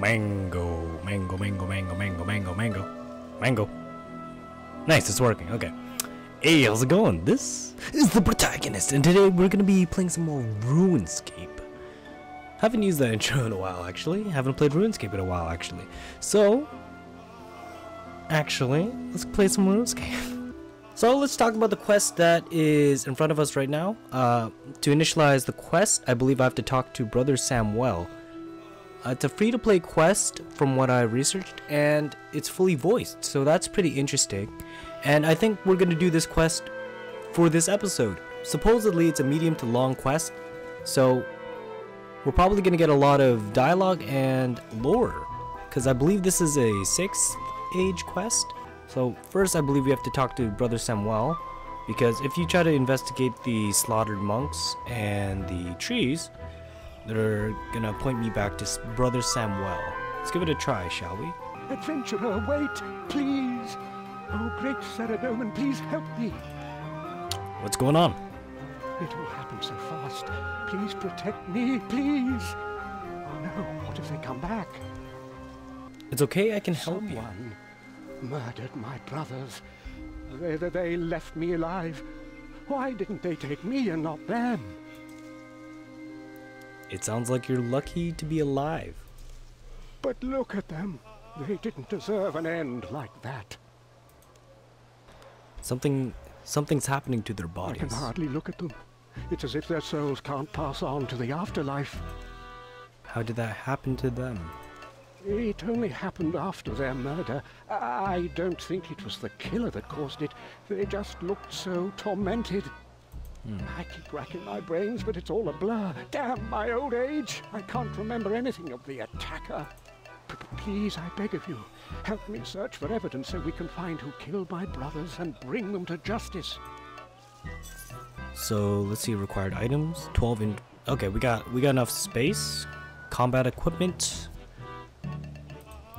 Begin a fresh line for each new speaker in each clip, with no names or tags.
Mango, mango, mango, mango, mango, mango, mango, mango. Nice, it's working. Okay. Hey, how's it going? This is the protagonist, and today we're gonna be playing some more Runescape. Haven't used that intro in a while, actually. Haven't played Runescape in a while, actually. So, let's play some Runescape. So let's talk about the quest that is in front of us right now. To initialize the quest, I believe I have to talk to Brother Samuel. It's a free-to-play quest from what I researched, and it's fully voiced, so that's pretty interesting. And I think we're going to do this quest for this episode. Supposedly it's a medium to long quest, so we're probably going to get a lot of dialogue and lore, because I believe this is a 6th age quest. So first I believe we have to talk to Brother Samuel, because if you try to investigate the slaughtered monks and the trees, they're gonna point me back to Brother Samuel. Let's give it a try, shall we?
Adventurer, wait, please! Oh, great Saradomin, please help me!
What's going on?
It all happened so fast. Please protect me, please! Oh no, what if they come back?
It's okay, I can help you.
Someone murdered my brothers. They left me alive. Why didn't they take me and not them?
It sounds like you're lucky to be alive.
But look at them. They didn't deserve an end like that.
Something's happening to their bodies.
I can hardly look at them. It's as if their souls can't pass on to the afterlife.
How did that happen to them?
It only happened after their murder. I don't think it was the killer that caused it. They just looked so tormented. I keep racking my brains, but it's all a blur. Damn my old age! I can't remember anything of the attacker. Please, I beg of you, help me search for evidence so we can find who killed my brothers and bring them to justice.
So let's see, required items. 12 in. Okay, we got enough space. Combat equipment.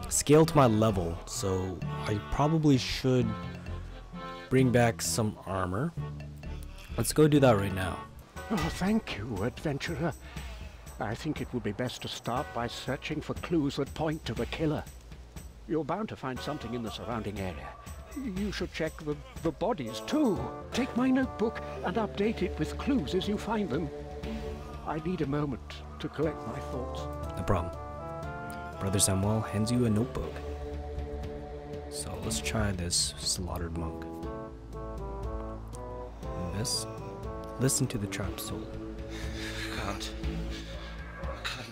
Scale to my level, so I probably should bring back some armor. Let's go do that right now.
Oh, thank you, adventurer. I think it would be best to start by searching for clues that point to the killer. You're bound to find something in the surrounding area. You should check the bodies, too. Take my notebook and update it with clues as you find them. I need a moment to collect my thoughts.
No problem. Brother Samuel hands you a notebook. So let's try this slaughtered monk. And this. Listen to the trapped soul.
Can't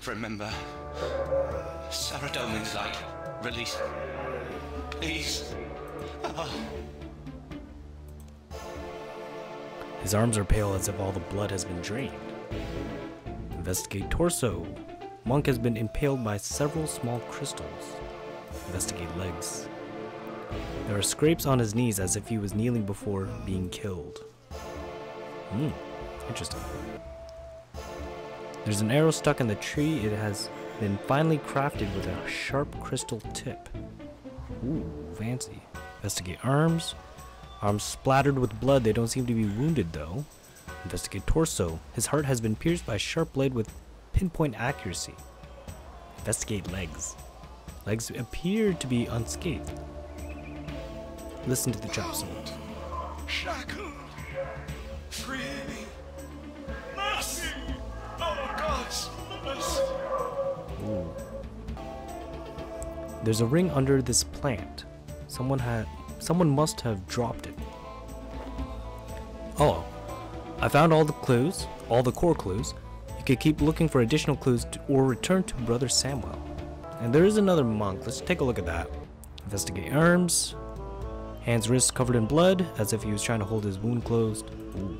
remember. Saradomin's light. Release. Please. Oh.
His arms are pale as if all the blood has been drained. Investigate torso. Monk has been impaled by several small crystals. Investigate legs. There are scrapes on his knees as if he was kneeling before being killed. Interesting. There's an arrow stuck in the tree. It has been finely crafted with a sharp crystal tip. Ooh, fancy. Investigate arms. Arms splattered with blood. They don't seem to be wounded though. Investigate torso. His heart has been pierced by a sharp blade with pinpoint accuracy. Investigate legs. Legs appear to be unscathed. Listen to the trap soul.
Shackled. Free me. Mercy. Oh, God's mercy.
Ooh. There's a ring under this plant. Someone must have dropped it. Oh, I found all the clues, all the core clues. You could keep looking for additional clues or return to Brother Samuel. And there is another monk. Let's take a look at that. Investigate arms. Hands, wrists covered in blood, as if he was trying to hold his wound closed. Ooh.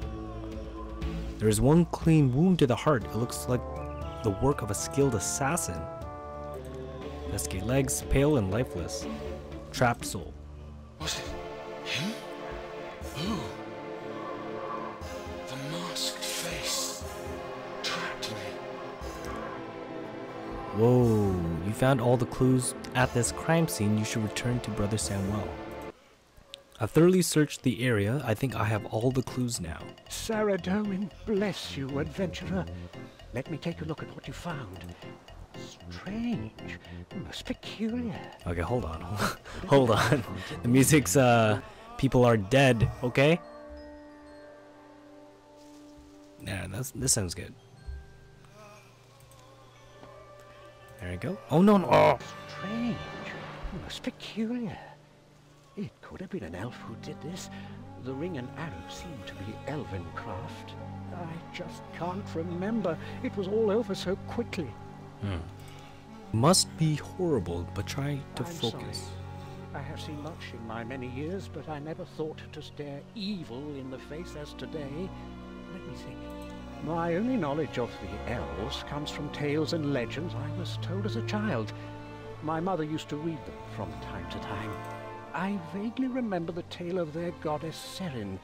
There is one clean wound to the heart. It looks like the work of a skilled assassin. Investigate legs, pale and lifeless. Trapped soul.
Was it him? Who? The masked face trapped me.
Whoa, you found all the clues at this crime scene. You should return to Brother Samuel. I've thoroughly searched the area. I think I have all the clues now.
Saradomin, bless you, adventurer. Let me take a look at what you found. Strange. Most peculiar.
Okay, hold on. Hold on. The music's, people are dead, okay? Yeah, this sounds good. There you go. Oh, no, no. Oh.
Strange. Most peculiar. It could have been an elf who did this. The ring and arrow seem to be elven craft. I just can't remember. It was all over so quickly.
Must be horrible, but try to
I'm
focus.
Sorry. I have seen much in my many years, but I never thought to stare evil in the face as today. Let me think. My only knowledge of the elves comes from tales and legends I was told as a child. My mother used to read them from time to time. I vaguely remember the tale of their goddess Serin.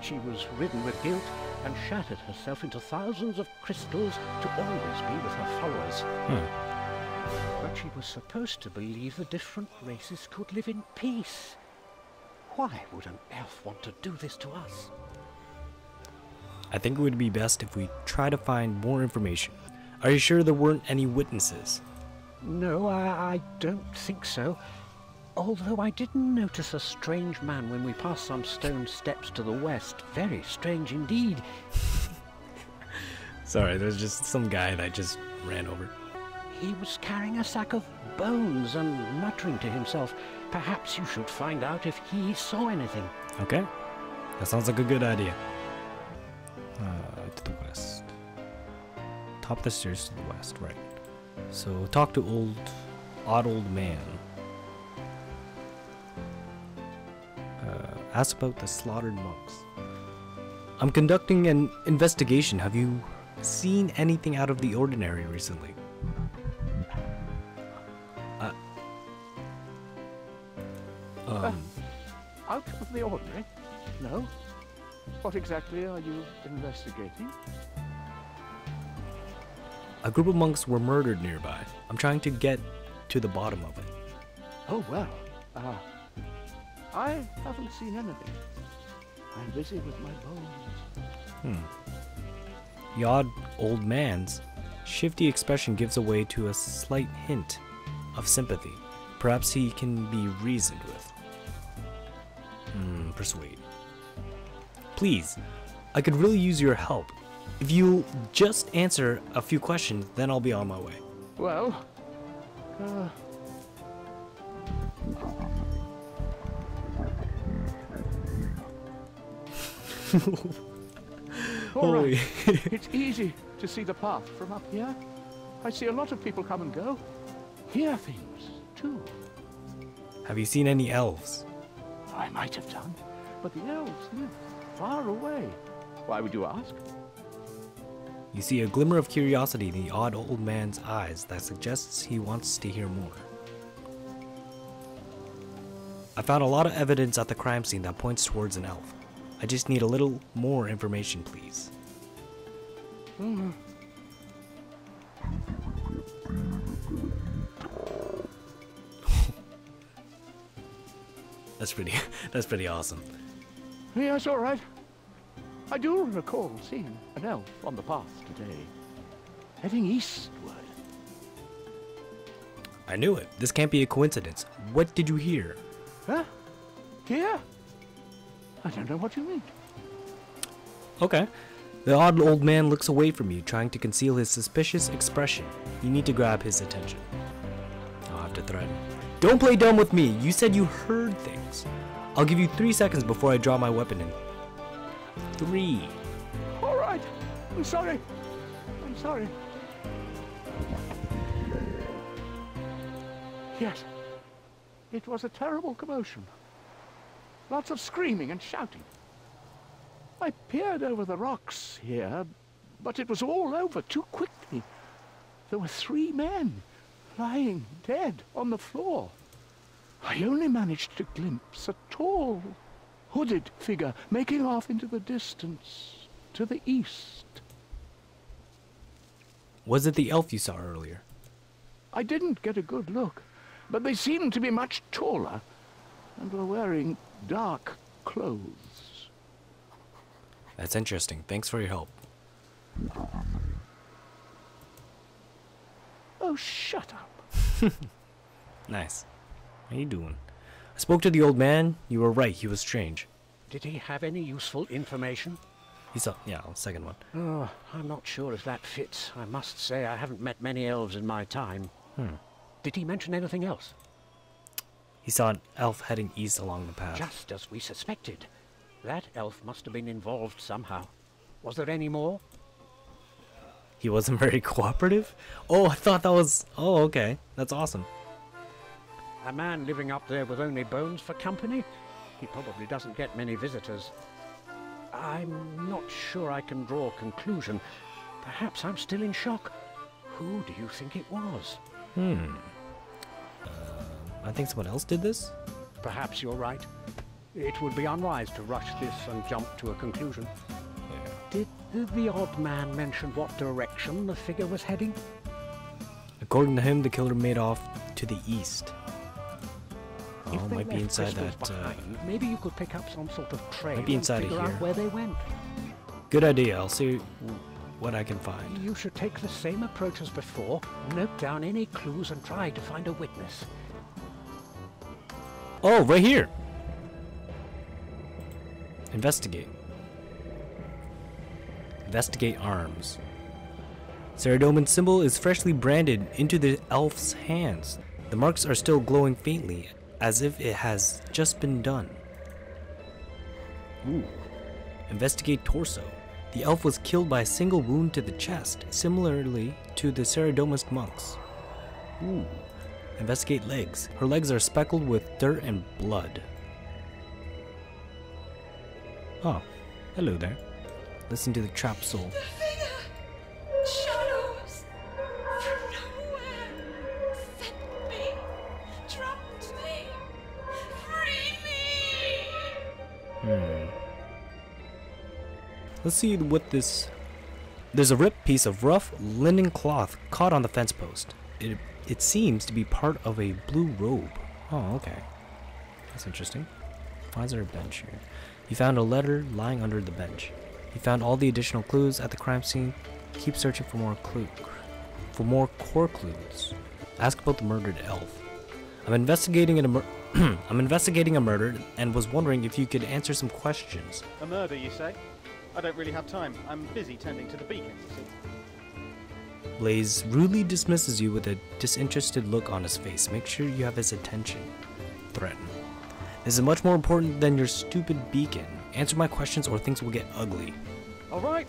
She was ridden with guilt and shattered herself into thousands of crystals to always be with her followers. But she was supposed to believe the different races could live in peace. Why would an elf want to do this to us?
I think it would be best if we try to find more information. Are you sure there weren't any witnesses?
No, I don't think so. Although I did notice a strange man when we passed some stone steps to the west. Very strange indeed.
Sorry, there's just some guy that just ran over.
He was carrying a sack of bones and muttering to himself. Perhaps you should find out if he saw anything.
Okay, that sounds like a good idea. To the west. Top of the stairs to the west, right. So talk to odd old man. Ask about the slaughtered monks. I'm conducting an investigation. Have you seen anything out of the ordinary recently?
Out of the ordinary? No. What exactly are you investigating?
A group of monks were murdered nearby. I'm trying to get to the bottom of it.
Oh, well. I haven't seen anything. I'm busy with my bones.
The odd old man's shifty expression gives away to a slight hint of sympathy. Perhaps he can be reasoned with. Persuade. Please, I could really use your help. If you'll just answer a few questions, then I'll be on my way.
Well, all right. It's easy to see the path from up here. I see a lot of people come and go. Hear things, too.
Have you seen any elves?
I might have done, but the elves live far away. Why would you ask?
You see a glimmer of curiosity in the odd old man's eyes that suggests he wants to hear more. I found a lot of evidence at the crime scene that points towards an elf. I just need a little more information, please. That's pretty awesome.
Yes, all right. I do recall seeing an elf on the path today, heading eastward.
I knew it. This can't be a coincidence. What did you hear?
Huh? Here? I don't know what you mean.
Okay. The odd old man looks away from you, trying to conceal his suspicious expression. You need to grab his attention. I'll have to threaten. Don't play dumb with me. You said you heard things. I'll give you 3 seconds before I draw my weapon in. 3.
All right. I'm sorry. I'm sorry. Yes. It was a terrible commotion. Lots of screaming and shouting. I peered over the rocks here, but it was all over too quickly. There were 3 men lying dead on the floor. I only managed to glimpse a tall, hooded figure making off into the distance to the east.
Was it the elf you saw earlier?
I didn't get a good look, but they seemed to be much taller and were wearing dark clothes.
That's interesting. Thanks for your help.
Oh, shut up.
Nice. How you doing? I spoke to the old man. You were right. He was strange.
Did he have any useful information?
He saw, yeah, second one.
Oh, I'm not sure if that fits. I must say I haven't met many elves in my time. Did he mention anything else?
He saw an elf heading east along the path.
Just as we suspected. That elf must have been involved somehow. Was there any more?
He wasn't very cooperative? Oh, I thought that was... Oh, okay. That's awesome.
A man living up there with only bones for company? He probably doesn't get many visitors. I'm not sure I can draw a conclusion. Perhaps I'm still in shock. Who do you think it was?
I think someone else did this?
Perhaps you're right. It would be unwise to rush this and jump to a conclusion. Did the odd man mention what direction the figure was heading?
According to him, the killer made off to the east.
If
Oh,
they
might be
left
inside
crystals
that...
behind, maybe you could pick up some sort of trail
might be inside
and
of
figure out
here.
where they went.
Good idea. I'll see what I can find.
You should take the same approach as before. Note down any clues and try to find a witness.
Oh, right here! Investigate. Investigate arms. Saradomin's symbol is freshly branded into the elf's hands. The marks are still glowing faintly, as if it has just been done. Ooh. Investigate torso. The elf was killed by a single wound to the chest, similarly to the Saradomin's monks. Ooh. Investigate legs. Her legs are speckled with dirt and blood. Oh, hello there. Listen to the trapped soul.
The figure! Shadows! From nowhere! Fed me! Trapped me! Free me!
Let's see what this... There's a ripped piece of rough linen cloth caught on the fence post. It seems to be part of a blue robe. Oh, okay. That's interesting. Why is there a bench here? You found a letter lying under the bench. You found all the additional clues at the crime scene. Keep searching for more core clues. Ask about the murdered elf. I'm investigating a murder and was wondering if you could answer some questions.
A murder, you say? I don't really have time. I'm busy tending to the beacon, you see.
Blaze rudely dismisses you with a disinterested look on his face. Make sure you have his attention. Threaten. This is much more important than your stupid beacon. Answer my questions or things will get ugly.
All right.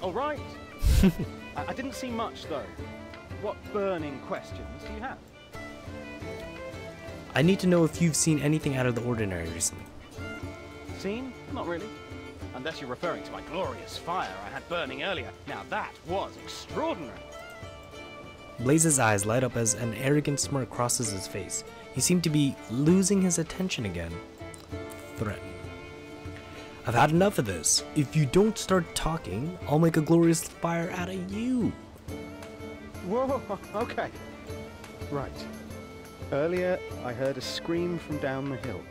I didn't see much, though. What burning questions do you have?
I need to know if you've seen anything out of the ordinary recently.
Seen? Not really. Unless you're referring to my glorious fire I had burning earlier. Now that was extraordinary.
Blaze's eyes light up as an arrogant smirk crosses his face. He seemed to be losing his attention again. Threaten. I've had enough of this. If you don't start talking, I'll make a glorious fire out of you.
Whoa, okay. Right. Earlier, I heard a scream from down the hill.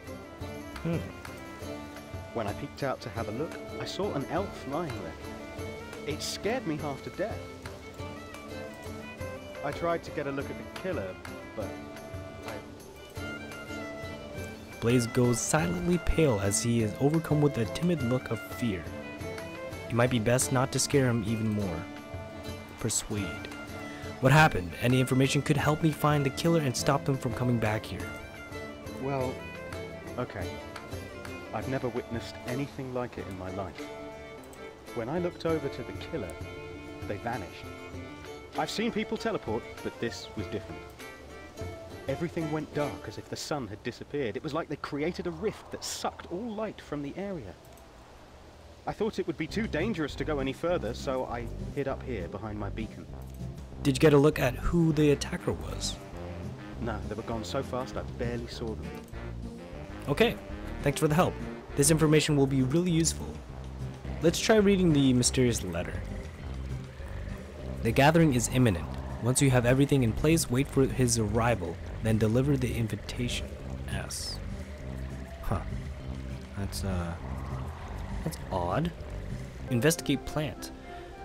When I peeked out to have a look, I saw an elf lying there. It scared me half to death. I tried to get a look at the killer, but
Blaze goes silently pale as he is overcome with a timid look of fear. It might be best not to scare him even more. Persuade. What happened? Any information could help me find the killer and stop them from coming back here.
Well, okay. I've never witnessed anything like it in my life. When I looked over to the killer, they vanished. I've seen people teleport, but this was different. Everything went dark as if the sun had disappeared. It was like they created a rift that sucked all light from the area. I thought it would be too dangerous to go any further, so I hid up here behind my beacon.
Did you get a look at who the attacker was?
No, they were gone so fast I barely saw them.
Okay, thanks for the help. This information will be really useful. Let's try reading the mysterious letter. The gathering is imminent. Once you have everything in place, wait for his arrival, then deliver the invitation. S. Huh. That's odd. Investigate plant.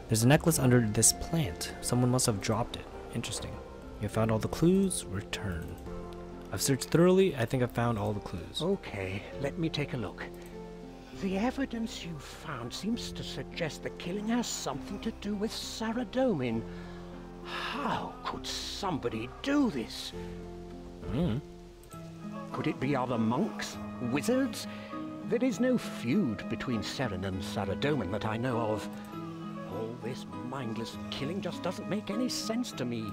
There's a necklace under this plant. Someone must have dropped it. Interesting. You found all the clues? Return. I've searched thoroughly. I think I've found all the clues.
Okay, let me take a look. The evidence you found seems to suggest the killing has something to do with Saradomin. How could somebody do this? Could it be other monks? Wizards? There is no feud between Seren and Saradomin that I know of. All this mindless killing just doesn't make any sense to me.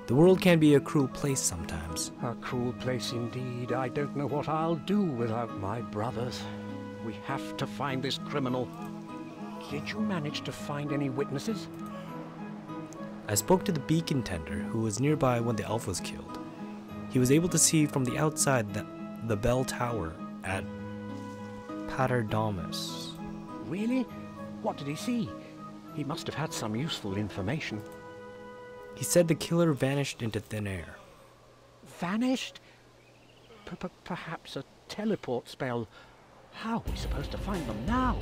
The world can be a cruel place sometimes.
A cruel place indeed. I don't know what I'll do without my brothers. We have to find this criminal. Did you manage to find any witnesses?
I spoke to the beacon tender who was nearby when the elf was killed. He was able to see from the outside the bell tower at Paterdomus.
Really? What did he see? He must have had some useful information.
He said the killer vanished into thin air.
Vanished? Perhaps a teleport spell. How are we supposed to find them now?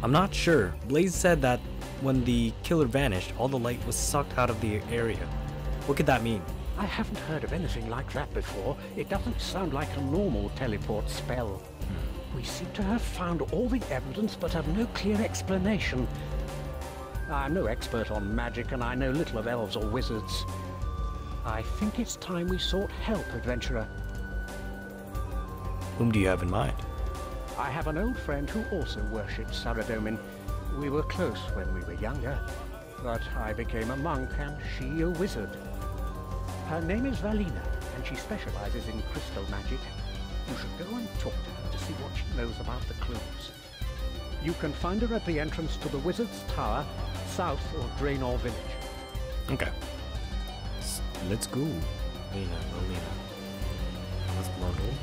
I'm not sure. Blaze said that when the killer vanished, all the light was sucked out of the area. What could that mean?
I haven't heard of anything like that before. It doesn't sound like a normal teleport spell. We seem to have found all the evidence but have no clear explanation. I'm no expert on magic and I know little of elves or wizards. I think it's time we sought help, adventurer.
Whom do you have in mind?
I have an old friend who also worships Saradomin. We were close when we were younger, but I became a monk and she a wizard. Her name is Velena, and she specializes in crystal magic. You should go and talk to her to see what she knows about the clues. You can find her at the entrance to the Wizard's Tower, south of Draenor Village.
Okay. Let's go. Velena. Let's Blondel.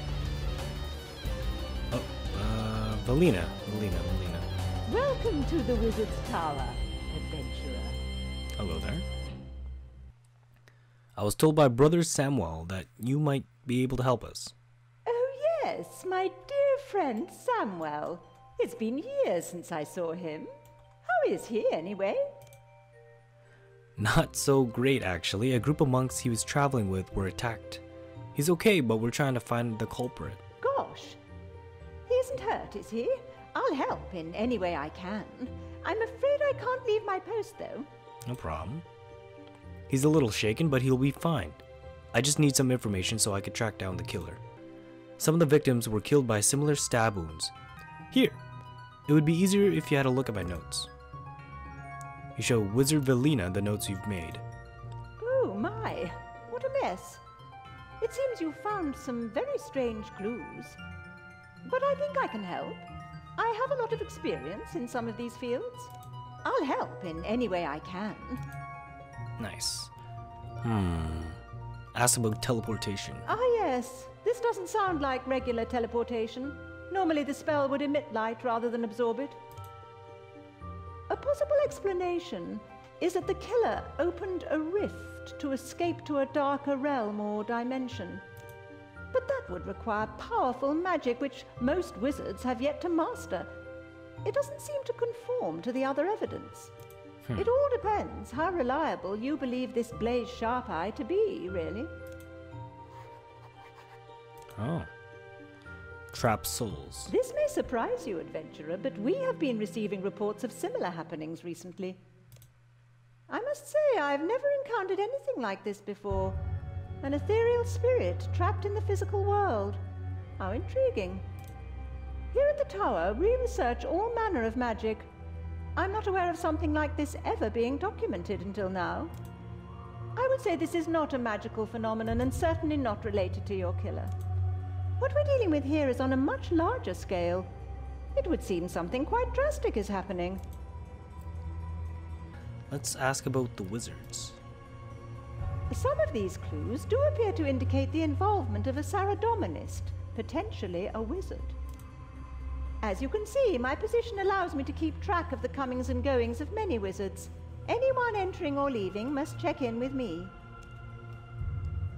Oh, Velena.
Welcome to the Wizard's Tower, adventurer.
Hello there. I was told by Brother Samuel that you might be able to help us.
Oh yes, my dear friend Samuel. It's been years since I saw him. How is he, anyway?
Not so great, actually. A group of monks he was traveling with were attacked. He's okay, but we're trying to find the culprit.
Gosh. He isn't hurt, is he? I'll help in any way I can. I'm afraid I can't leave my post, though.
No problem. He's a little shaken, but he'll be fine. I just need some information so I could track down the killer. Some of the victims were killed by similar stab wounds. Here, it would be easier if you had a look at my notes. You show Wizard Velena the notes you've made.
Oh my, what a mess. It seems you found some very strange clues. But I think I can help. I have a lot of experience in some of these fields. I'll help in any way I can.
Nice. Ask about teleportation.
Ah yes, this doesn't sound like regular teleportation. Normally the spell would emit light rather than absorb it. A possible explanation is that the killer opened a rift to escape to a darker realm or dimension. But that would require powerful magic which most wizards have yet to master. It doesn't seem to conform to the other evidence. It all depends how reliable you believe this Blaze Sharp-Eye to be, really.
Oh. Trap souls.
This may surprise you, adventurer, but we have been receiving reports of similar happenings recently. I must say, I've never encountered anything like this before. An ethereal spirit trapped in the physical world. How intriguing. Here at the tower, we research all manner of magic. I'm not aware of something like this ever being documented until now. I would say this is not a magical phenomenon and certainly not related to your killer. What we're dealing with here is on a much larger scale. It would seem something quite drastic is happening.
Let's ask about the wizards.
Some of these clues do appear to indicate the involvement of a Saradominist, potentially a wizard. As you can see, my position allows me to keep track of the comings and goings of many wizards. Anyone entering or leaving must check in with me.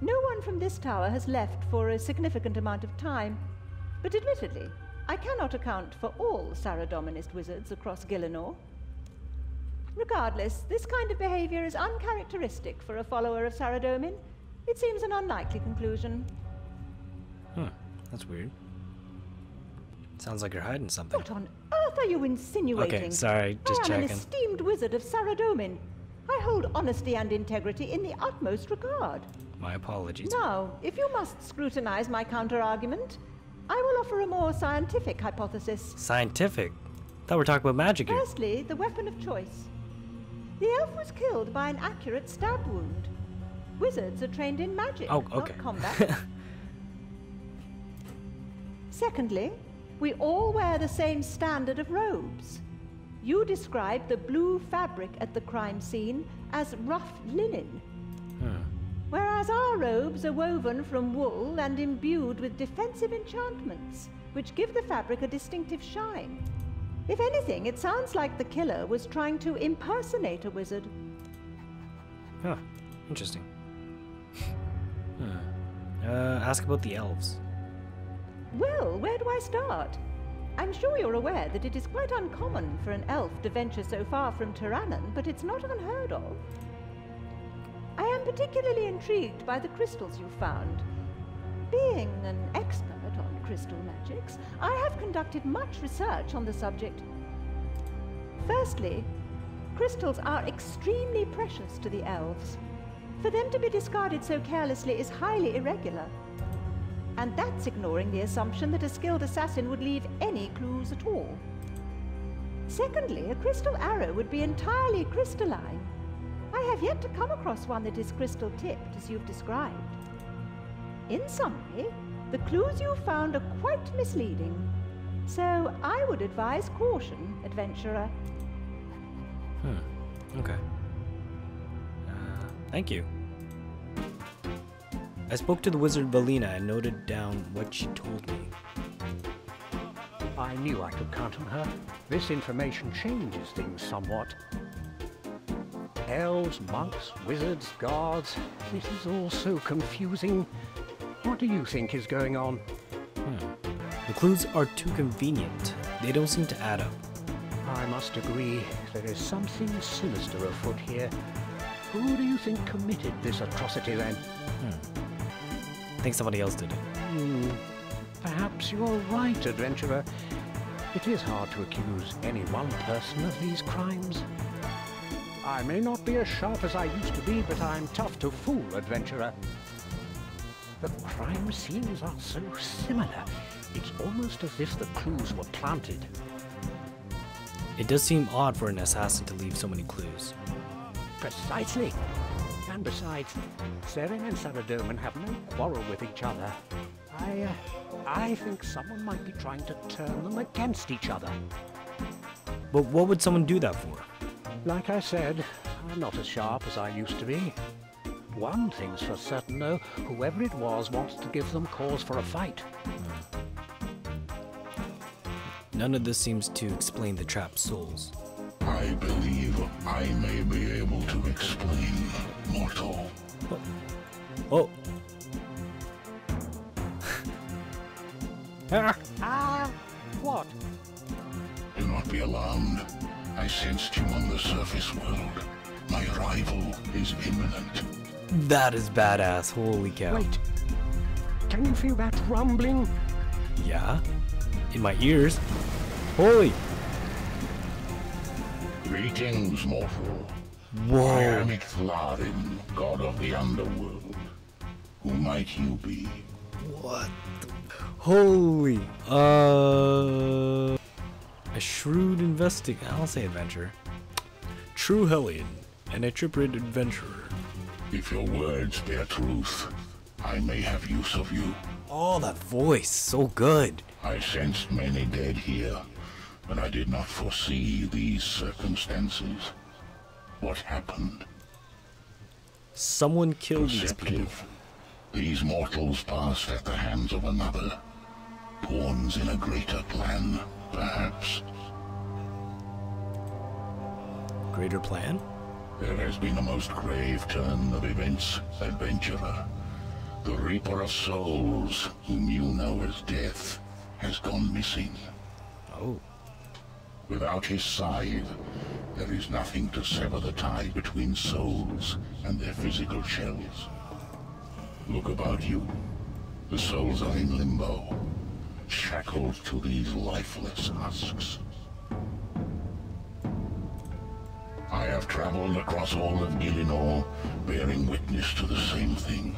No one from this tower has left for a significant amount of time, but admittedly, I cannot account for all Saradominist wizards across Gielinor. Regardless, this kind of behavior is uncharacteristic for a follower of Saradomin. It seems an unlikely conclusion.
That's weird. Sounds like you're hiding something.
What on earth are you insinuating?
Okay, sorry, just
I am
checking.
an esteemed wizard of Saradomin. I hold honesty and integrity in the utmost regard.
My apologies.
Now, if you must scrutinize my counter-argument, I will offer a more scientific hypothesis.
Scientific? Thought we're talking about magic here.
Firstly, the weapon of choice. The elf was killed by an accurate stab wound. Wizards are trained in magic,
Oh, okay.
not combat. Secondly, we all wear the same standard of robes. You described the blue fabric at the crime scene as rough linen, whereas our robes are woven from wool and imbued with defensive enchantments, which give the fabric a distinctive shine. If anything, it sounds like the killer was trying to impersonate a wizard.
Huh. Interesting. Ask about the elves.
Well, where do I start? I'm sure you're aware that it is quite uncommon for an elf to venture so far from Tyrannon, but it's not unheard of. I am particularly intrigued by the crystals you found. Being an expert on crystal magics, I have conducted much research on the subject. Firstly, crystals are extremely precious to the elves. For them to be discarded so carelessly is highly irregular. And that's ignoring the assumption that a skilled assassin would leave any clues at all. Secondly, a crystal arrow would be entirely crystalline. I have yet to come across one that is crystal-tipped, as you've described. In summary, the clues you found are quite misleading. So I would advise caution, adventurer.
Okay. Thank you. I spoke to the wizard Velena and noted down what she told me.
I knew I could count on her. This information changes things somewhat. Elves, monks, wizards, guards. This is all so confusing. What do you think is going on?
The clues are too convenient. They don't seem to add up.
I must agree, there is something sinister afoot here. Who do you think committed this atrocity then?
I think somebody else did it.
Perhaps you're right, adventurer. It is hard to accuse any one person of these crimes. I may not be as sharp as I used to be, but I'm tough to fool, adventurer. The crime scenes are so similar. It's almost as if the clues were planted.
It does seem odd for an assassin to leave so many clues.
Precisely. And besides, Seren and Saradomin have no quarrel with each other. I think someone might be trying to turn them against each other.
But what would someone do that for?
Like I said, I'm not as sharp as I used to be. One thing's for certain, though, whoever it was wants to give them cause for a fight.
None of this seems to explain the trapped souls.
I believe I may be able to explain, mortal.
Oh!
What?
Do not be alarmed. I sensed you on the surface world. My arrival is imminent.
That is badass, holy cow.
Wait. Can you feel that rumbling?
Yeah? In my ears? Holy!
Greetings, mortal.
Whoa!
I am Icthlarin, god of the underworld. Who might you be?
What the... Holy... A shrewd investigator... I'll say adventurer. True Hellion, an intrepid adventurer.
If your words bear truth, I may have use of you.
Oh, that voice, so good.
I sensed many dead here, but I did not foresee these circumstances. What happened?
Someone killed these people.
Perceptive. These mortals passed at the hands of another. Pawns in a greater plan, perhaps.
Greater plan?
There has been a most grave turn of events, adventurer. The Reaper of Souls, whom you know as Death, has gone missing.
Oh.
Without his scythe, There is nothing to sever the tie between souls and their physical shells. Look about you. The souls are in limbo, shackled to these lifeless husks. I have traveled across all of Gillinor, bearing witness to the same thing.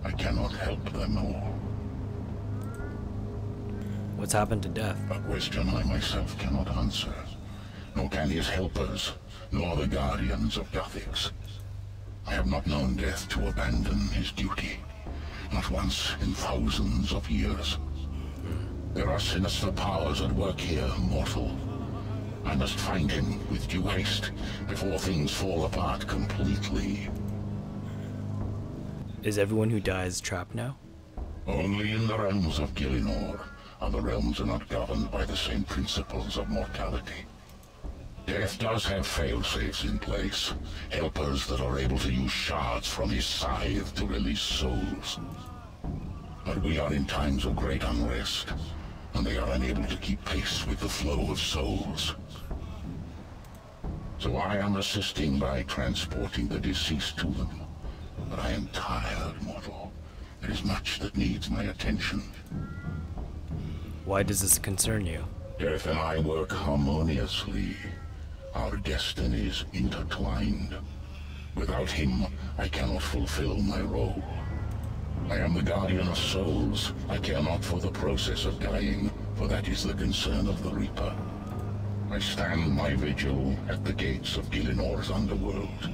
I cannot help them all.
What's happened to Death?
A question I myself cannot answer, nor can his helpers, nor the guardians of Jagex. I have not known Death to abandon his duty, not once in thousands of years. There are sinister powers at work here, mortal. I must find him with due haste before things fall apart completely.
Is everyone who dies trapped now?
Only in the realms of Gillinor. Other realms are not governed by the same principles of mortality. Death does have fail-safes in place, helpers that are able to use shards from his scythe to release souls. But we are in times of great unrest, and they are unable to keep pace with the flow of souls. So I am assisting by transporting the deceased to them. But I am tired, mortal. There is much that needs my attention.
Why does this concern you?
Death and I work harmoniously. Our destinies intertwined. Without him, I cannot fulfill my role. I am the guardian of souls. I care not for the process of dying, for that is the concern of the Reaper. I stand my vigil at the gates of Gillinor's underworld.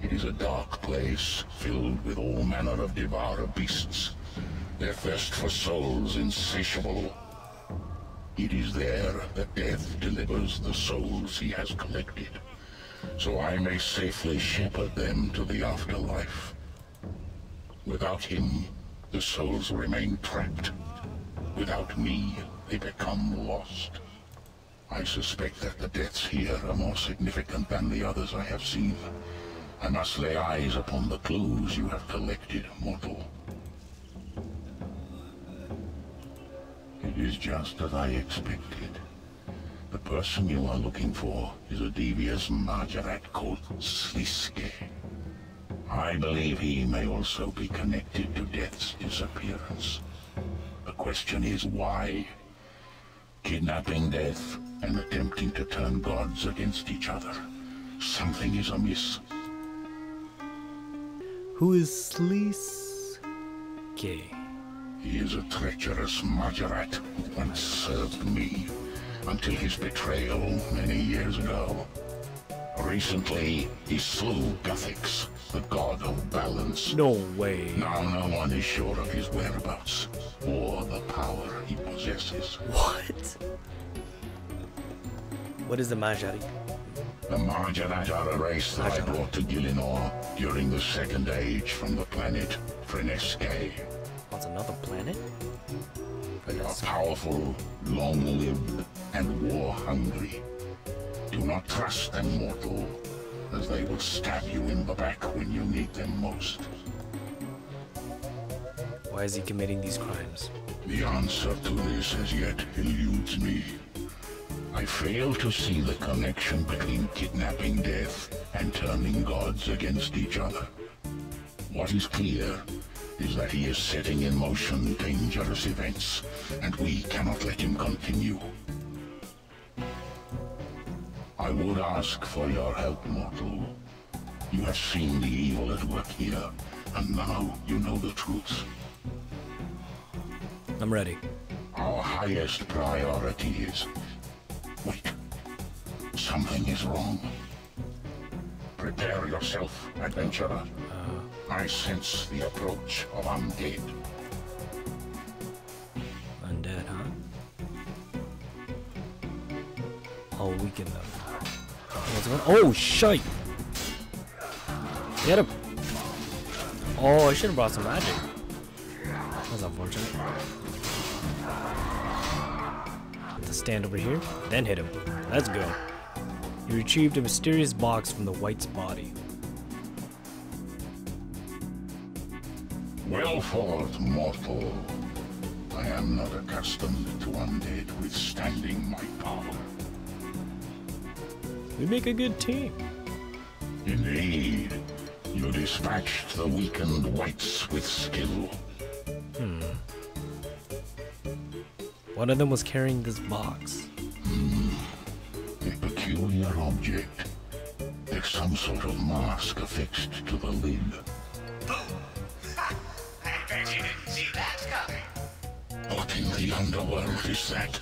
It is a dark place, filled with all manner of devourer beasts, their thirst for souls insatiable. It is there that Death delivers the souls he has collected, so I may safely shepherd them to the afterlife. Without him, the souls remain trapped. Without me, they become lost. I suspect that the deaths here are more significant than the others I have seen. I must lay eyes upon the clues you have collected, mortal. It is just as I expected. The person you are looking for is a devious Margaret called Sliske. I believe he may also be connected to Death's disappearance. The question is why? Kidnapping Death and attempting to turn gods against each other. Something is amiss.
Who is Sliske?
He is a treacherous Margaret who once served me, until his betrayal many years ago. Recently, he slew Jagex, the god of balance.
No way.
Now no one is sure of his whereabouts, or the power he possesses.
What? What is the Majari?
The Margaret are a race that I brought to Gillinor during the Second Age from the planet Runescape.
What's another planet?
They are powerful, long-lived, and war-hungry. Do not trust them, mortal, as they will stab you in the back when you need them most.
Why is he committing these crimes?
The answer to this as yet eludes me. I fail to see the connection between kidnapping Death and turning gods against each other. What is clear is that he is setting in motion dangerous events, and we cannot let him continue. I would ask for your help, mortal. You have seen the evil at work here, and now you know the truth.
I'm ready.
Our highest priority is... Wait. Something is wrong. Prepare yourself, adventurer. I sense the approach of undead.
Undead, huh? I'll weaken them. What's going on? Oh, shite! Get him! Oh, I should have brought some magic. That's unfortunate. Have to stand over here, then hit him. Let's go. You retrieved a mysterious box from the White's body.
Well fought, mortal. I am not accustomed to undead withstanding my power.
We make a good team.
Indeed. You dispatched the weakened whites with skill.
One of them was carrying this box.
A peculiar object. There's some sort of mask affixed to the lid.
I bet you didn't see that coming.
What in the underworld is that?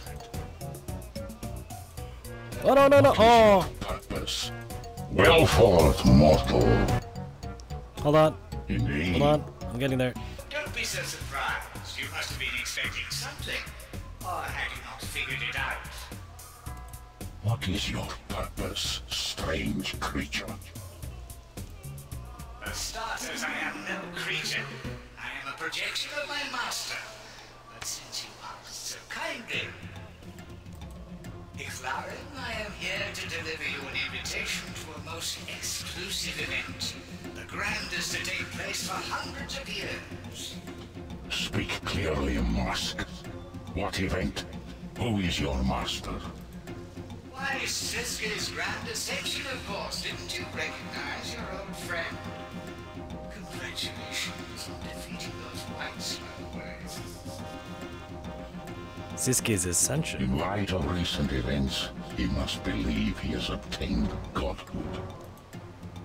Oh, no, no, no. Oh.
Purpose. Well fought, mortal.
Hold on.
Indeed.
Hold on. I'm getting there.
Don't be so surprised. You must have been expecting something. Or had you not figured it out?
What is your purpose, strange creature?
For starters, I am no creature. I am a projection of my master. But since you asked so kindly... Ixlarin, I am here to deliver you an invitation to a most exclusive event. The grandest to take place for hundreds of years.
Speak clearly, Mask. What event? Who is your master?
Why, Siski's grand ascension, of course. Didn't you recognize your old friend? Congratulations on defeating those whites, by the way.
Siski's ascension.
In light of recent events, he must believe he has obtained godhood.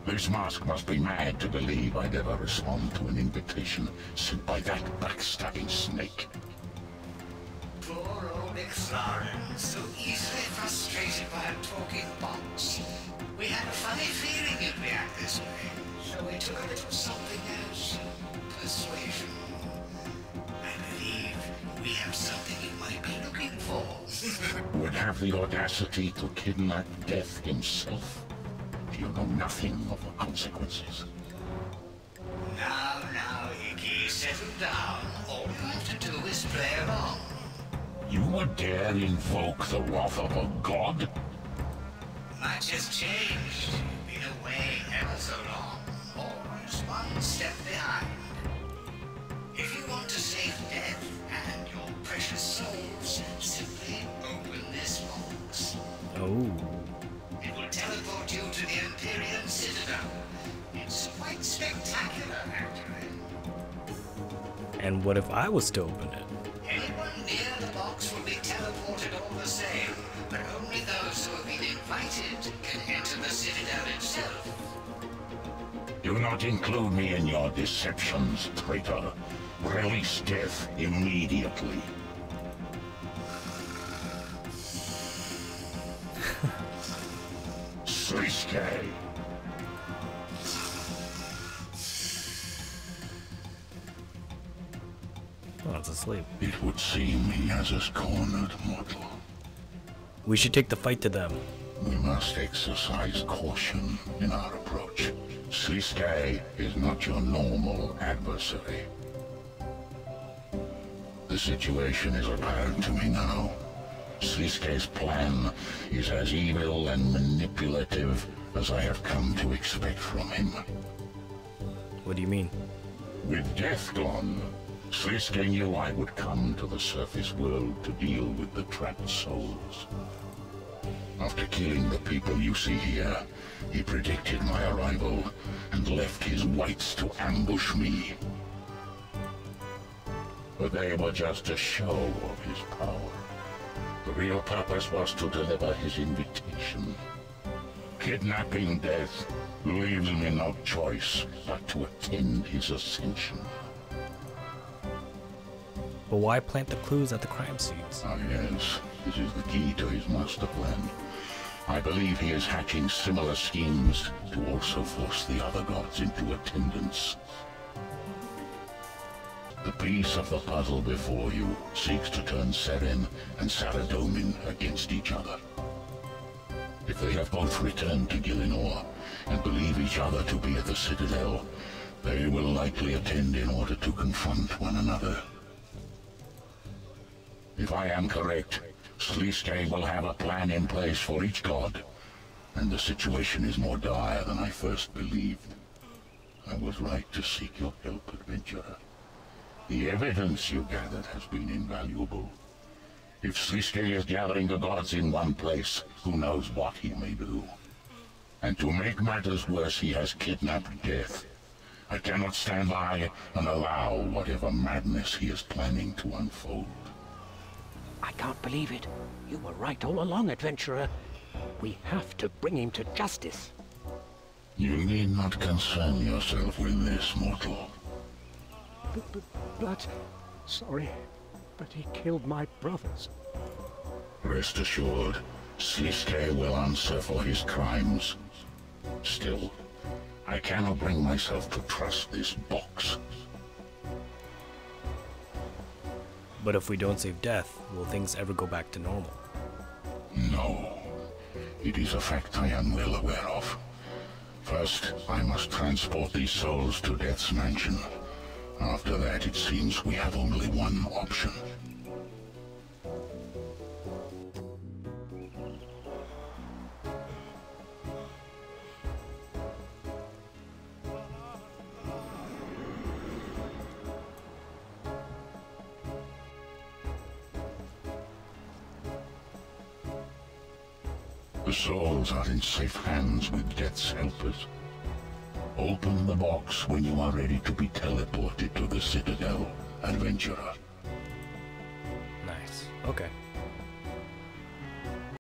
This mask must be mad to believe I'd ever respond to an invitation sent by that backstabbing snake.
Poor old Ixlarin, so easily frustrated by a talking box. We had a funny feeling you'd react this way, so we took a little something else. Persuasion. I believe we have something you might be looking for.
Would have the audacity to kidnap Death himself? You know nothing of the consequences.
Now, Iggy, settle down. All you have to do is play along.
You would dare invoke the wrath of a god?
Much has changed. You've been away ever so long. Always one step behind. If you want to save Death and your precious souls, simply open this box.
Oh.
It will teleport you to the Empyrean Citadel. It's quite spectacular, actually.
And what if I was to open it?
Anyone near the box will be teleported all the same, but only those who have been invited can enter the Citadel itself.
Do not include me in your deceptions, traitor. Release Death immediately. Risque.
Oh, it's asleep.
It would seem he has us cornered, mortal.
We should take the fight to them.
We must exercise caution in our approach. Sliske is not your normal adversary. The situation is apparent to me now. Sliske's plan is as evil and manipulative as I have come to expect from him.
What do you mean?
With Death gone, Sliske knew I would come to the surface world to deal with the trapped souls. After killing the people you see here, he predicted my arrival and left his whites to ambush me. But they were just a show of his power. The real purpose was to deliver his invitation. Kidnapping Death leaves me no choice but to attend his ascension.
But why plant the clues at the crime scenes?
Ah yes, this is the key to his master plan. I believe he is hatching similar schemes to also force the other gods into attendance. The piece of the puzzle before you seeks to turn Seren and Saradomin against each other. If they have both returned to Gielinor and believe each other to be at the Citadel, they will likely attend in order to confront one another. If I am correct, Sliske will have a plan in place for each god, and the situation is more dire than I first believed. I was right to seek your help, adventurer. The evidence you gathered has been invaluable. If Sliske is gathering the gods in one place, who knows what he may do. And to make matters worse, he has kidnapped Death. I cannot stand by and allow whatever madness he is planning to unfold.
I can't believe it. You were right all along, adventurer. We have to bring him to justice.
You need not concern yourself with this, mortal.
But... Sorry, but he killed my brothers.
Rest assured, Sliske will answer for his crimes. Still, I cannot bring myself to trust this box.
But if we don't save Death, will things ever go back to normal?
No. It is a fact I am well aware of. First, I must transport these souls to Death's mansion. After that, it seems we have only one option. The souls are in safe hands with Death's helpers. Open the box when you are ready to be teleported to the Citadel, adventurer.
Nice. Okay.